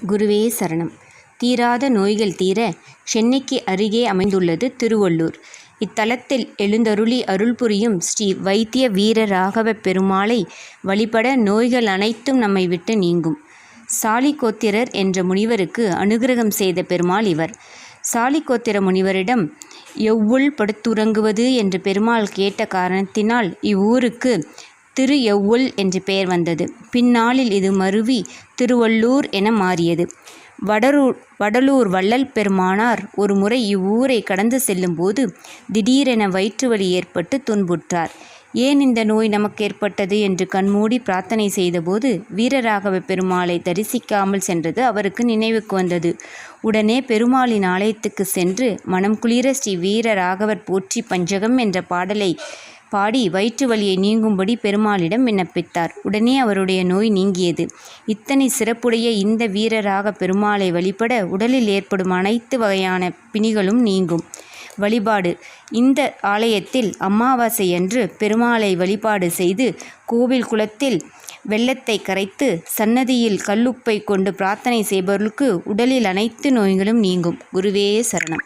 குருவே சரணம். தீராத நோய்கள் தீர சென்னைக்கு அருகே அமைந்துள்ளது திருவள்ளூர். இத்தலத்தில் எழுந்தருளி அருள் புரியும் ஸ்ரீ வைத்திய வீர ராகவ பெருமாளை வழிபட நோய்கள் அனைத்தும் நம்மை விட்டு நீங்கும். சாலிகோத்திரர் என்ற முனிவருக்கு அனுகிரகம் செய்த பெருமாள் இவர். சாலிகோத்திர முனிவரிடம் எவ்வுள் படுத்துறங்குவது என்று பெருமாள் கேட்ட காரணத்தினால் இவ்வூருக்கு திரு எவ்வுள் என்று பெயர் வந்தது. பின்னாளில் இது மருவி திருவள்ளூர் என மாறியது. வடலூர் வள்ளல் பெருமானார் ஒரு முறை இவ்வூரை கடந்து செல்லும்போது திடீரென வயிற்று வலி ஏற்பட்டு துன்புற்றார். ஏன் இந்த நோய் நமக்கு ஏற்பட்டது என்று கண்மூடி பிரார்த்தனை செய்தபோது வீரராகவ பெருமாளை தரிசிக்காமல் சென்றது அவருக்கு நினைவுக்கு வந்தது. உடனே பெருமாளின் ஆலயத்துக்கு சென்று மனம் குளிர ஸ்ரீ வீரராகவர் போற்றி பஞ்சகம் என்ற பாடலை பாடி வயிற்று வலியை நீங்கும்படி பெருமாளிடம் விண்ணப்பித்தார். உடனே அவருடைய நோய் நீங்கியது. இத்தனை சிறப்புடைய இந்த வீரராக பெருமாளை வழிபட உடலில் ஏற்படும் அனைத்து வகையான பிணிகளும் நீங்கும். வழிபாடு: இந்த ஆலயத்தில் அமாவாசை அன்று பெருமாளை வழிபாடு செய்து கோவில் குளத்தில் வெள்ளத்தை கரைத்து சன்னதியில் கல்லுப்பை கொண்டு பிரார்த்தனை செய்பவர்களுக்கு உடலில் அனைத்து நோய்களும் நீங்கும். குருவே சரணம்.